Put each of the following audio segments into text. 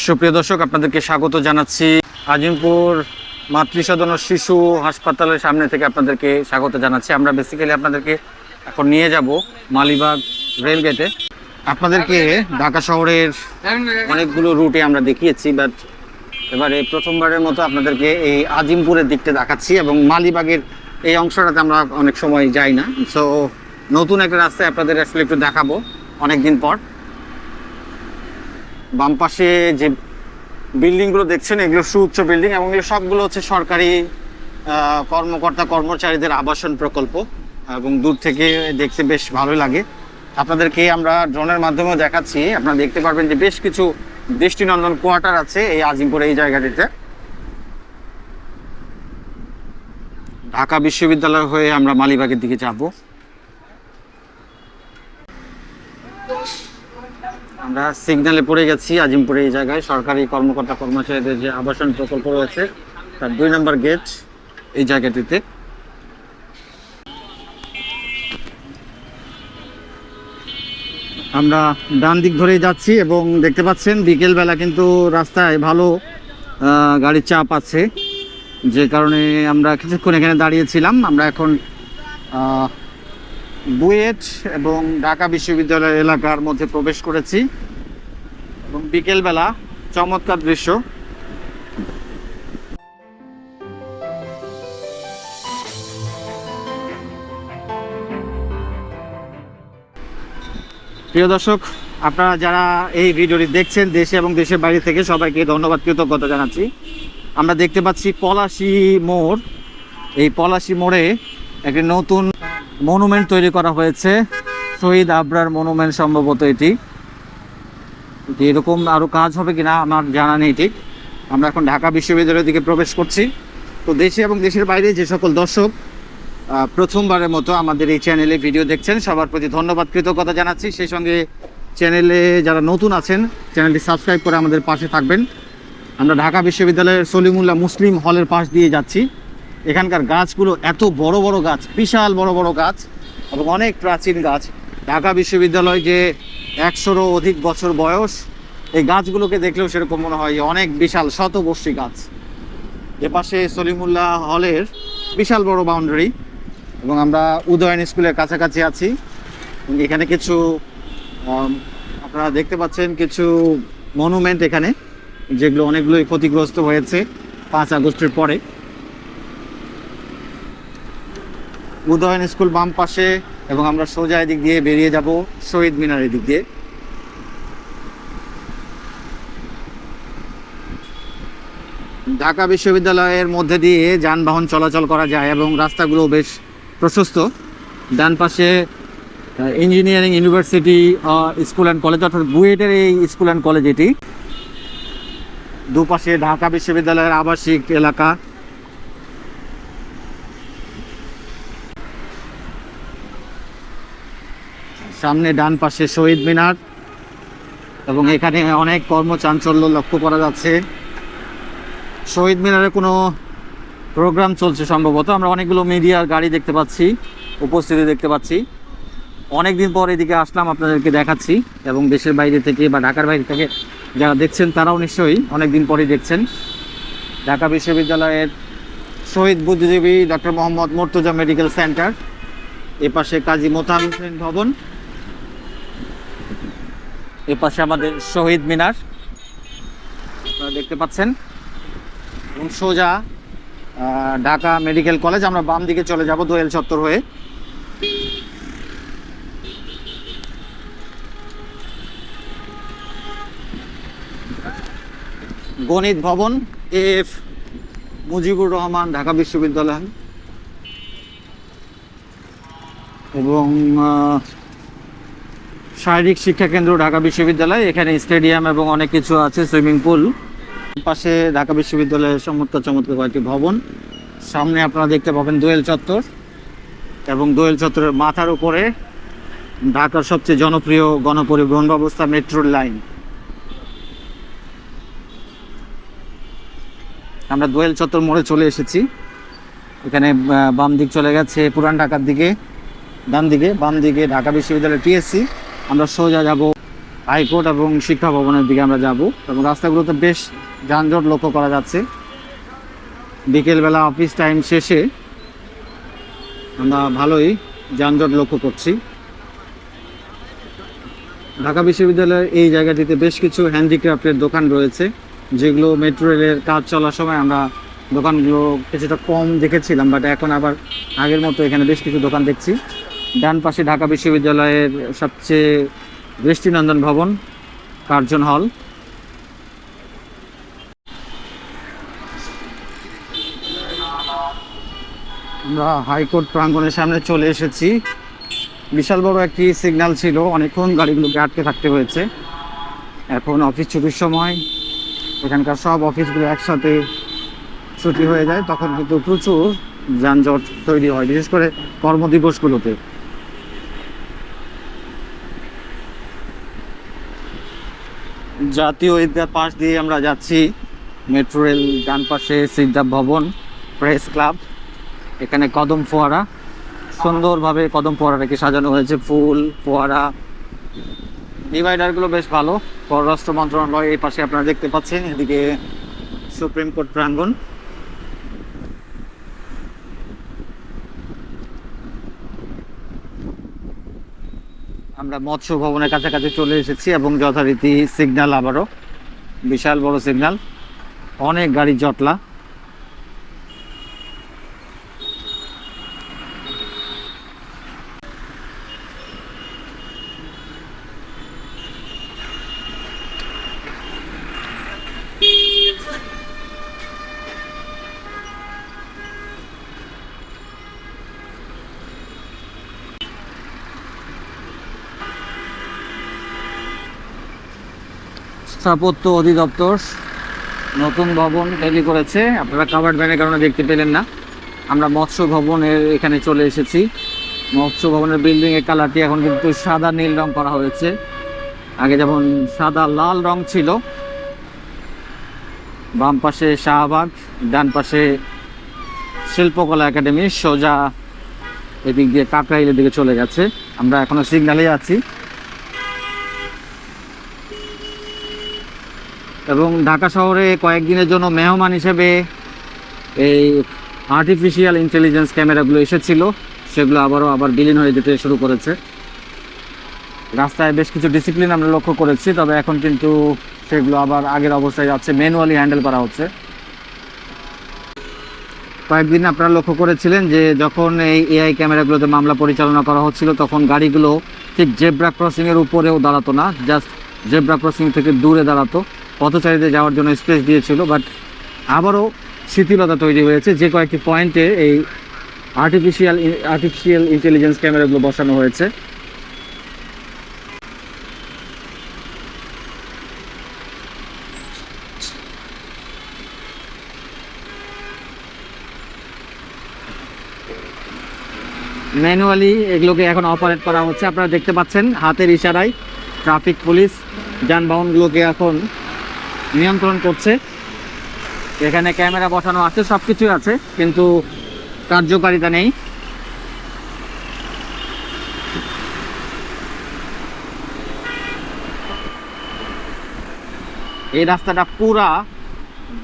সুপ্রিয় দর্শক, আপনাদেরকে স্বাগত জানাচ্ছি আজিমপুর মাতৃসদন ও শিশু হাসপাতালের সামনে থেকে আপনাদেরকে স্বাগত জানাচ্ছি। আমরা বেসিক্যালি আপনাদেরকে এখন নিয়ে যাব মালিবাগ রেলগেটে। আপনাদেরকে ঢাকা শহরের অনেকগুলো রুটে আমরা দেখিয়েছি, বাট এবারে প্রথমবারের মতো আপনাদেরকে এই আজিমপুরের দিকটা দেখাচ্ছি এবং মালিবাগের এই অংশটাতে আমরা অনেক সময় যাই না। সো নতুন একটা রাস্তায় আপনাদের আসলে একটু দেখাবো অনেকদিন পর। বাম পাশে যে বিল্ডিংগুলো দেখছেন এগুলো সুউচ্চ বিল্ডিং এবং এগুলো সবগুলো হচ্ছে সরকারি কর্মকর্তা কর্মচারীদের আবাসন প্রকল্প এবং দূর থেকে দেখতে বেশ ভালোই লাগে। আপনাদেরকে আমরা ড্রোনের মাধ্যমেও দেখাচ্ছি। আপনারা দেখতে পারবেন যে বেশ কিছু দৃষ্টিনন্দন কোয়ার্টার আছে এই আজিমপুরে এই জায়গাটিতে। ঢাকা বিশ্ববিদ্যালয় হয়ে আমরা মালিবাগের দিকে যাব। আমরা সিগন্যালে পড়ে গেছি আজিমপুরে এই জায়গায়। সরকারি কর্মকর্তা কর্মচারীদের যে আবাসন প্রকল্প রয়েছে তার 2 নম্বর গেট এই জায়গাটিতে। আমরা ডান দিক ধরেই যাচ্ছি এবং দেখতে পাচ্ছেন বিকেলবেলা কিন্তু রাস্তায় ভালো গাড়ির চাপ আছে, যে কারণে আমরা কিছুক্ষণ এখানে দাঁড়িয়েছিলাম। আমরা এখন বুয়েট এবং ঢাকা বিশ্ববিদ্যালয় এলাকার মধ্যে প্রবেশ করেছি এবং বিকেলবেলা চমৎকার দৃশ্য। প্রিয় দর্শক, আপনারা যারা এই ভিডিওটি দেখছেন দেশে এবং দেশের বাইরে থেকে সবাইকে ধন্যবাদ, কৃতজ্ঞতা জানাচ্ছি। আমরা দেখতে পাচ্ছি পলাশী মোড়। এই পলাশী মোড়ে একটি নতুন মনুমেন্ট তৈরি করা হয়েছে, শহীদ আবরার মনুমেন্ট সম্ভবত এটি। এরকম আরও কাজ হবে কিনা আমার জানা নেই ঠিক। আমরা এখন ঢাকা বিশ্ববিদ্যালয়ের দিকে প্রবেশ করছি। তো দেশে এবং দেশের বাইরে যে সকল দর্শক প্রথমবারের মতো আমাদের এই চ্যানেলে ভিডিও দেখছেন সবার প্রতি ধন্যবাদ, কৃতজ্ঞতা জানাচ্ছি। সেই সঙ্গে চ্যানেলে যারা নতুন আছেন চ্যানেলটি সাবস্ক্রাইব করে আমাদের পাশে থাকবেন। আমরা ঢাকা বিশ্ববিদ্যালয়ের সলিমুল্লাহ মুসলিম হলের পাশ দিয়ে যাচ্ছি। এখানকার গাছগুলো এত বড় বড় গাছ, বিশাল বড় বড় গাছ এবং অনেক প্রাচীন গাছ। ঢাকা বিশ্ববিদ্যালয় যে 100-রও অধিক বছর বয়স, এই গাছগুলোকে দেখলেও সেরকম মনে হয় অনেক বিশাল শতবর্ষী গাছ। এপাশে সলিমুল্লাহ হলের বিশাল বড় বাউন্ডারি এবং আমরা উদয়ন স্কুলের কাছাকাছি আছি। এখানে কিছু আপনারা দেখতে পাচ্ছেন কিছু মনুমেন্ট এখানে, যেগুলো অনেকগুলোই ক্ষতিগ্রস্ত হয়েছে 5 আগস্টের পরে। উদয়ন স্কুল বাম পাশে এবং আমরা সোজা এদিক দিয়ে বেরিয়ে যাব শহীদ মিনারের দিক দিয়ে। ঢাকা বিশ্ববিদ্যালয়ের মধ্যে দিয়ে যানবাহন চলাচল করা যায় এবং রাস্তাগুলো বেশ প্রশস্ত। ডান পাশে engineering university school and college, অর্থাৎ বুয়েটের এই স্কুল অ্যান্ড কলেজ এটি। দুপাশে ঢাকা বিশ্ববিদ্যালয়ের আবাসিক এলাকা। সামনে ডান পাশে শহীদ মিনার এবং এখানে অনেক কর্মচাঞ্চল্য লক্ষ্য করা যাচ্ছে। শহীদ মিনারে কোনো প্রোগ্রাম চলছে সম্ভবত। আমরা অনেকগুলো মিডিয়ার গাড়ি দেখতে পাচ্ছি, উপস্থিতি দেখতে পাচ্ছি। অনেক দিন পর এদিকে আসলাম, আপনাদেরকে দেখাচ্ছি এবং দেশের বাইরে থেকে বা ঢাকার বাইরে থেকে যারা দেখছেন তারাও নিশ্চয়ই অনেক দিন পরেই দেখছেন। ঢাকা বিশ্ববিদ্যালয়ের Shahid Buddhijibi doctor Mohammad Murtaza medical centre, এপাশে কাজী মোতাহার হোসেন ভবন, এপাশে আমাদের শহীদ মিনার আপনারা দেখতে পাচ্ছেন এবং সোজা ঢাকা মেডিকেল কলেজ। আমরা বাম দিকে চলে যাব দোয়েল চত্বর হয়ে। গণিত ভবন, এফ মুজিবুর রহমান ঢাকা বিশ্ববিদ্যালয় এবং শারীরিক শিক্ষা কেন্দ্র ঢাকা বিশ্ববিদ্যালয়। এখানে স্টেডিয়াম এবং অনেক কিছু আছে, সুইমিং পুল। পাশে ঢাকা বিশ্ববিদ্যালয়ের চমৎকার চমৎকার কয়েকটি ভবন। সামনে আপনারা দেখতে পাবেন দোয়েল চত্বর এবং দোয়েল চত্বরের মাথার উপরে ঢাকার সবচেয়ে জনপ্রিয় গণপরিবহন ব্যবস্থা মেট্রোর লাইন। আমরা দোয়েল চত্বর মোড়ে চলে এসেছি। এখানে বাম দিক চলে গেছে পুরান ঢাকার দিকে ডান দিকে, বাম দিকে ঢাকা বিশ্ববিদ্যালয়ের টিএসসি। আমরা সোজা যাব হাইকোর্ট এবং শিক্ষা ভবনের দিকে আমরা যাব, এবং রাস্তাগুলোতে বেশ যানজট লক্ষ্য করা যাচ্ছে। বিকেলবেলা অফিস টাইম শেষে আমরা ভালোই যানজট লক্ষ্য করছি। ঢাকা বিশ্ববিদ্যালয়ের এই জায়গাটিতে বেশ কিছু হ্যান্ডিক্রাফটের দোকান রয়েছে, যেগুলো মেট্রো রেলের কাজ চলার সময় আমরা দোকানগুলো কিছুটা কম দেখেছিলাম, বাট এখন আবার আগের মতো এখানে বেশ কিছু দোকান দেখছি। ডান পাশে ঢাকা বিশ্ববিদ্যালয়ের সবচেয়ে দৃষ্টিনন্দন ভবন কার্জন হল। আমরা হাইকোর্ট প্রাঙ্গণের সামনে চলে এসেছি। বিশাল বড় একটি সিগন্যাল ছিল, অনেকক্ষণ গাড়িগুলোকে আটকে থাকতে হয়েছে। এখন অফিস ছুটির সময়, এখানকার সব অফিসগুলো একসাথে ছুটি হয়ে যায়, তখন কিন্তু প্রচুর যানজট তৈরি হয়, বিশেষ করে কর্মদিবসগুলোতে। জাতীয় ঈদগাহ পাশ দিয়ে আমরা যাচ্ছি। মেট্রো রেল ডান পাশে সিদ্ধার্থ ভবন, প্রেস ক্লাব, এখানে কদম ফোয়ারা, সুন্দরভাবে কদম ফোয়ারাটাকে সাজানো হয়েছে, ফুল ফোয়ারা। ডিভাইডারগুলো বেশ ভালো। পররাষ্ট্র মন্ত্রণালয় এই পাশে আপনারা দেখতে পাচ্ছেন, এদিকে সুপ্রিম কোর্ট প্রাঙ্গণ। আমরা মৎস্য ভবনের কাছাকাছি চলে এসেছি এবং যথারীতি সিগন্যাল, আবারও বিশাল বড় সিগন্যাল, অনেক গাড়ি জটলা। স্থাপত্য অধিদপ্তর নতুন ভবন তৈরি করেছে, আপনারা কাভার্ড ভ্যানের কারণে দেখতে পেলেন না। আমরা মৎস্য ভবনের এখানে চলে এসেছি। মৎস্য ভবনের বিল্ডিংয়ের কালারটি এখন কিন্তু সাদা নীল রং করা হয়েছে, আগে যেমন সাদা লাল রং ছিল। বাম পাশে শাহবাগ, ডান পাশে শিল্পকলা একাডেমি, সোজা এদিক দিয়ে কাকরাইলের দিকে চলে গেছে। আমরা এখনো সিগন্যালে আছি এবং ঢাকা শহরে কয়েকদিনের জন্য মেহমান হিসেবে এই আর্টিফিশিয়াল ইন্টেলিজেন্স ক্যামেরাগুলো এসেছিল, সেগুলো আবার বিলীন হয়ে যেতে শুরু করেছে। রাস্তায় বেশ কিছু ডিসিপ্লিন আমরা লক্ষ্য করেছি, তবে এখন কিন্তু সেগুলো আবার আগের অবস্থায় যাচ্ছে, ম্যানুয়ালি হ্যান্ডেল করা হচ্ছে। কয়েকদিন আপনারা লক্ষ্য করেছিলেন যে যখন এই এআই ক্যামেরাগুলোতে মামলা পরিচালনা করা হচ্ছিল, তখন গাড়িগুলো ঠিক জেব্রা ক্রসিংয়ের উপরেও দাঁড়াতো না, জাস্ট জেব্রা ক্রসিং থেকে দূরে দাঁড়াতো, পথচারীদের যাওয়ার জন্য স্পেস দিয়েছিল। বাট আবারও শিথিলতা তৈরি হয়েছে, যে কয়েকটি পয়েন্টে এই আর্টিফিশিয়াল ইন্টেলিজেন্স ক্যামেরাগুলো বসানো হয়েছে। ম্যানুয়ালি এগুলোকে এখন অপারেট করা হচ্ছে। আপনারা দেখতে পাচ্ছেন হাতের ইশারায় ট্রাফিক পুলিশ যানবাহনগুলোকে এখন নিয়ন্ত্রণ করছে। এখানে ক্যামেরা বসানো আছে, সব কিছুই আছে, কিন্তু কার্যকারিতা নেই। এই রাস্তাটা পুরা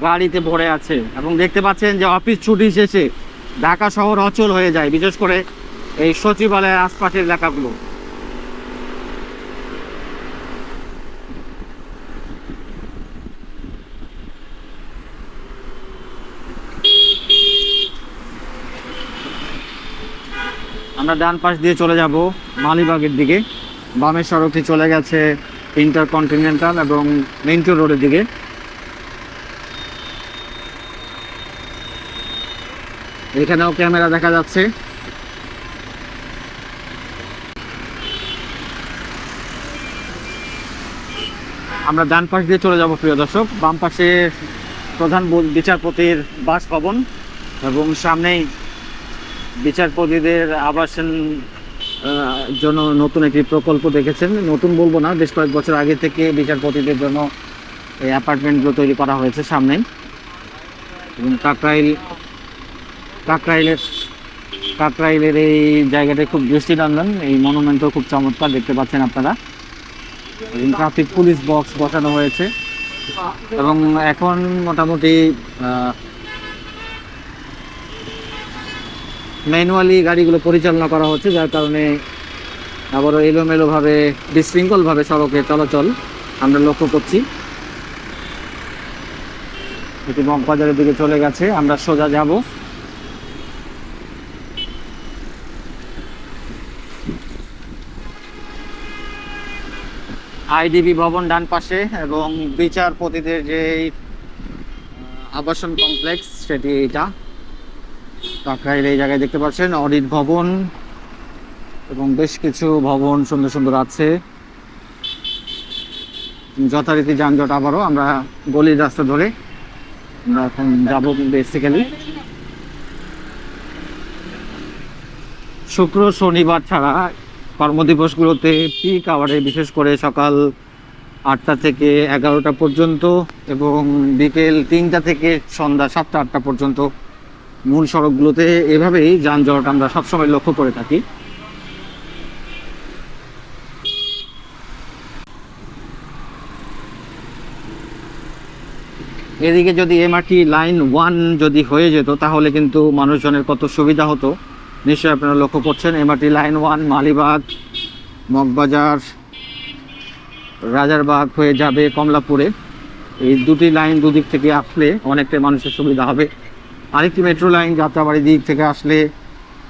গাড়িতে ভরে আছে এবং দেখতে পাচ্ছেন যে অফিস ছুটি শেষে ঢাকা শহর অচল হয়ে যায়, বিশেষ করে এই সচিবালয়ের আশপাশের এলাকাগুলো। আমরা ডান পাশ দিয়ে চলে যাব মালিবাগের দিকে, বামের সড়কটি চলে গেছে ইন্টারকন্টিনেন্টাল এবং মিন্টু রোডের দিকে। এখানেও ক্যামেরা দেখা যাচ্ছে। আমরা ডান পাশ দিয়ে চলে যাব প্রিয় দর্শক। বাম পাশে প্রধান বিচারপতির বাসভবন এবং সামনেই বিচারপতিদের আবাসন জন্য নতুন একটি প্রকল্প দেখেছেন। নতুন বলবো না, বেশ কয়েক বছর আগে থেকে বিচারপতিদের জন্য এই অ্যাপার্টমেন্টগুলো তৈরি করা হয়েছে সামনেই। এবং কাকরাইলের কাকরাইলের এই জায়গাটা খুব দৃষ্টিনন্দন, এই মনুমেন্টও খুব চমৎকার দেখতে পাচ্ছেন আপনারা। ট্রাফিক পুলিশ বক্স বসানো হয়েছে এবং এখন মোটামুটি ম্যানুয়ালি গাড়িগুলো পরিচালনা করা হচ্ছে, যার কারণে আবারও এলোমেলোভাবে বিশৃঙ্খলভাবে সড়কে চলাচল আমরা লক্ষ্য করছি। এটি মগবাজারের দিকে চলে গেছে, আমরা সোজা যাব। আইডিবি ভবন ডান পাশে এবং বিচারপতিদের যে আবাসন কমপ্লেক্স সেটি এটা কাকরাইল এই জায়গায় দেখতে পাচ্ছেন। অডিট ভবন এবং বেশ কিছু ভবন সুন্দর সুন্দর আছে। যথারীতি যানজট, আবারও আমরা গলির রাস্তা ধরে আমরা এখন যাবো বেসিক্যালি। শুক্র শনিবার ছাড়া কর্মদিবসগুলোতে পিক আওয়ারে, বিশেষ করে সকাল 8টা থেকে 11টা পর্যন্ত এবং বিকেল 3টা থেকে সন্ধ্যা 7টা 8টা পর্যন্ত মূল সড়কগুলোতে এভাবেই যানজট আমরা সবসময় লক্ষ্য করে থাকি। এদিকে যদি এমআরটি লাইন 1 যদি হয়ে যেত তাহলে কিন্তু মানুষজনের কত সুবিধা হতো, নিশ্চয়ই আপনারা লক্ষ্য করছেন। এমআরটি লাইন 1 মালিবাগ, মগবাজার, রাজারবাগ হয়ে যাবে কমলাপুরে। এই দুটি লাইন দুদিক থেকে আসলে অনেকটাই মানুষের সুবিধা হবে। আরেকটি মেট্রো লাইন যাত্রাবাড়ির দিক থেকে আসলে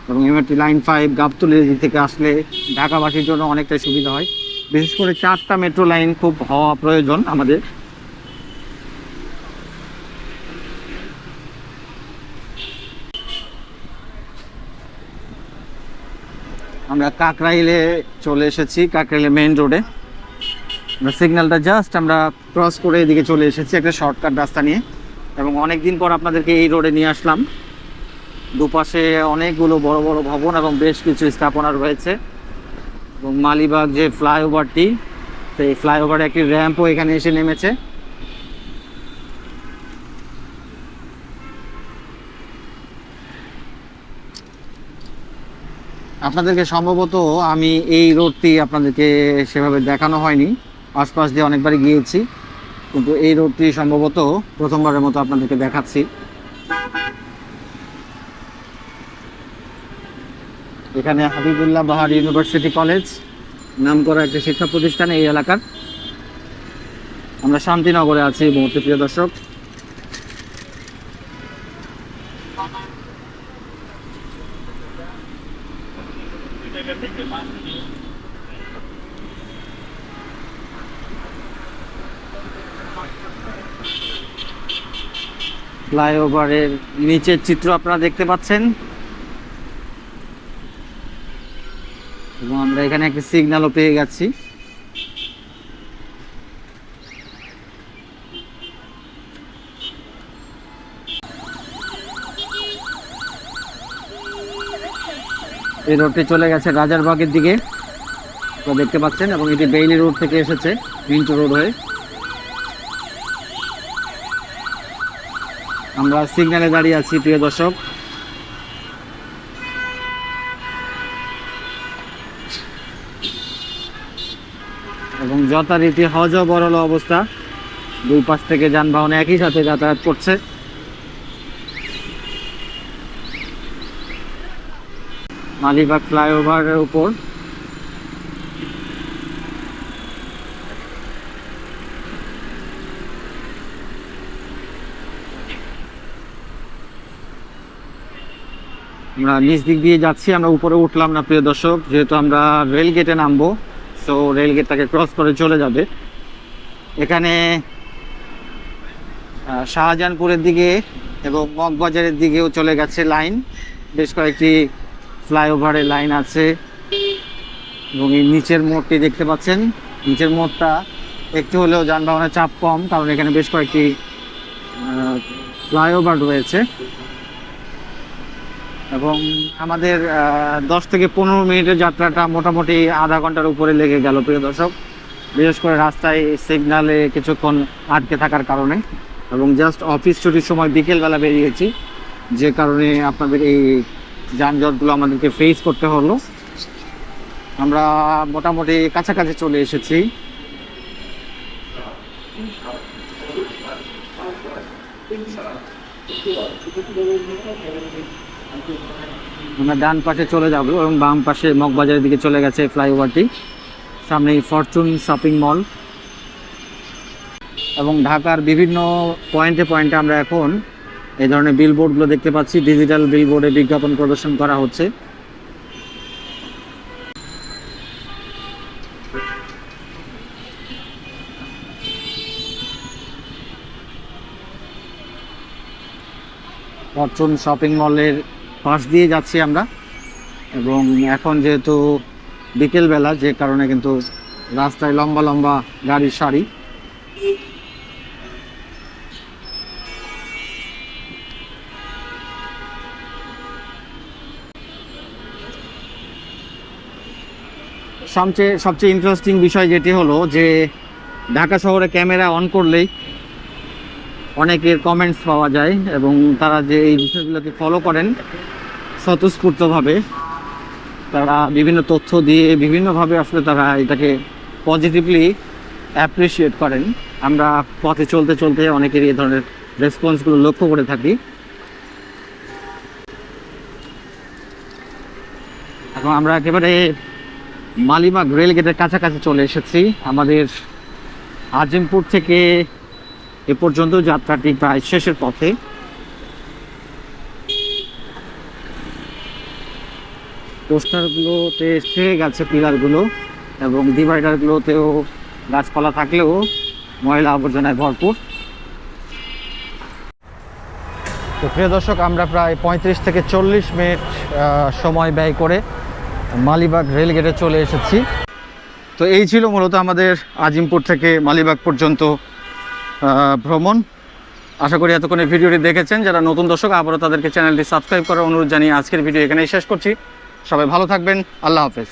এবং এমআরটি লাইন 5 গাবতলীর দিক থেকে আসলে ঢাকাবাসীর জন্য অনেকটাই সুবিধা হয়। বিশেষ করে 4টা মেট্রো লাইন খুব হওয়া প্রয়োজন আমাদের। আমরা কাকরাইলে চলে এসেছি, কাকরাইলে মেইন রোডে। আমরা সিগন্যালটা জাস্ট আমরা ক্রস করে এদিকে চলে এসেছি একটা শর্টকাট রাস্তা নিয়ে, এবং অনেক দিন পর আপনাদেরকে এই রোডে নিয়ে আসলাম। দুপাশে অনেকগুলো বড় বড় ভবন এবং বেশ কিছু স্থাপনা রয়েছে এবং মালিবাগ যে ফ্লাইওভারটি, সেই ফ্লাইওভারে একটি র্যাম্পও এখানে এসে নেমেছে। আপনাদেরকে সম্ভবত আমি এই রোডটি আপনাদেরকে সেভাবে দেখানো হয়নি, আশপাশ দিয়ে অনেকবারই গিয়েছি, কিন্তু এই রোডটি সম্ভবত প্রথমবারের মতো আপনাদেরকে দেখাচ্ছি। এখানে হাবিবুল্লাহ বাহার ইউনিভার্সিটি কলেজ নামকরা একটি শিক্ষা প্রতিষ্ঠান এই এলাকার। আমরা শান্তিনগরে আছি এই মুহূর্তে, প্রিয় দর্শক। ফ্লাইওভারের নিচের চিত্র আপনারা দেখতে পাচ্ছেন এবং আমরা এখানে একটা সিগন্যালও পেয়ে গেছি। এই রোডটি চলে গেছে রাজারবাগের দিকে, আপনারা দেখতে পাচ্ছেন, এবং এটি বেইলি রোড থেকে এসেছে মিন্টু রোড হয়ে। আমরা সিগন্যালে দাঁড়িয়ে আছি, প্রিয় দর্শক। এবং যথারীতি হজবরল অবস্থা, দুই পাশ থেকে যানবাহন একই সাথে যাতায়াত করছে। মালিবাগ ফ্লাইওভারের উপর আমরা নিচ দিক দিয়ে যাচ্ছি, আমরা উপরে উঠলাম না প্রিয় দর্শক, যেহেতু আমরা রেল গেটে নামবো, সো রেল গেটটাকে ক্রস করে চলে যাবে। এখানে শাহজাহানপুরের দিকে এবং মগবাজারের দিকেও চলে গেছে লাইন, বেশ কয়েকটি ফ্লাইওভারের লাইন আছে। এবং এই নিচের মোড়টি দেখতে পাচ্ছেন, নিচের মোড়টা একটু হলেও যানবাহনের চাপ কম, কারণ এখানে বেশ কয়েকটি ফ্লাইওভার রয়েছে। এবং আমাদের 10 থেকে 15 মিনিটের যাত্রাটা মোটামুটি আধা ঘন্টার উপরে লেগে গেল প্রিয় দর্শক, বিশেষ করে রাস্তায় সিগনালে কিছুক্ষণ আটকে থাকার কারণে, এবং জাস্ট অফিস ছুটির সময় বিকেলবেলা বেরিয়েছি, যে কারণে আপনাদের এই যানজটগুলো আমাদেরকে ফেস করতে হলো। আমরা মোটামুটি কাছাকাছি চলে এসেছি। আমরা ডান পাশে চলে যাব এবং বাম পাশে মগবাজারের দিকে চলে গেছে ফ্লাইওভারটি। সামনেই ফরচুন শপিং মল এবং ঢাকার বিভিন্ন পয়েন্টে পয়েন্টে আমরা এখন এই ধরনের বিলবোর্ডগুলো দেখতে পাচ্ছি। ডিজিটাল বিলবোর্ডে বিজ্ঞাপন প্রদর্শন করা হচ্ছে। ফরচুন শপিং মলের পাশ দিয়ে যাচ্ছি আমরা, এবং এখন যেহেতু বিকেলবেলা, যে কারণে কিন্তু রাস্তায় লম্বা লম্বা গাড়ির সারি। সবচেয়ে ইন্টারেস্টিং বিষয় যেটি হলো যে ঢাকা শহরে ক্যামেরা অন করলেই অনেকের কমেন্টস পাওয়া যায় এবং তারা যে এই বিষয়গুলোকে ফলো করেন স্বতঃস্ফূর্তভাবে, তারা বিভিন্ন তথ্য দিয়ে বিভিন্নভাবে আসলে তারা এটাকে পজিটিভলি অ্যাপ্রিসিয়েট করেন। আমরা পথে চলতে চলতে অনেকের এই ধরনের রেসপন্সগুলো লক্ষ্য করে থাকি। এখন আমরা একেবারে মালিবাগ রেলগেটের কাছাকাছি চলে এসেছি। আমাদের আজিমপুর থেকে এ পর্যন্ত যাত্রাটি প্রায় শেষের পথে। পোস্টারগুলোতে ছেয়ে গেছে পিলারগুলো এবং ডিভাইডারগুলোতেও গাছপালা থাকলেও ময়লা আবর্জনায় ভরপুর। তো প্রিয় দর্শক, আমরা প্রায় 35 থেকে 40 মিনিট সময় ব্যয় করে মালিবাগ রেলগেটে চলে এসেছি। তো এই ছিল মূলত আমাদের আজিমপুর থেকে মালিবাগ পর্যন্ত ভ্রমণ। আশা করি এতক্ষণে ভিডিওটি দেখেছেন। যারা নতুন দর্শক, আবারও তাদেরকে চ্যানেলটি সাবস্ক্রাইব করার অনুরোধ জানিয়ে আজকের ভিডিও এখানেই শেষ করছি। সবাই ভালো থাকবেন। আল্লাহ হাফেজ।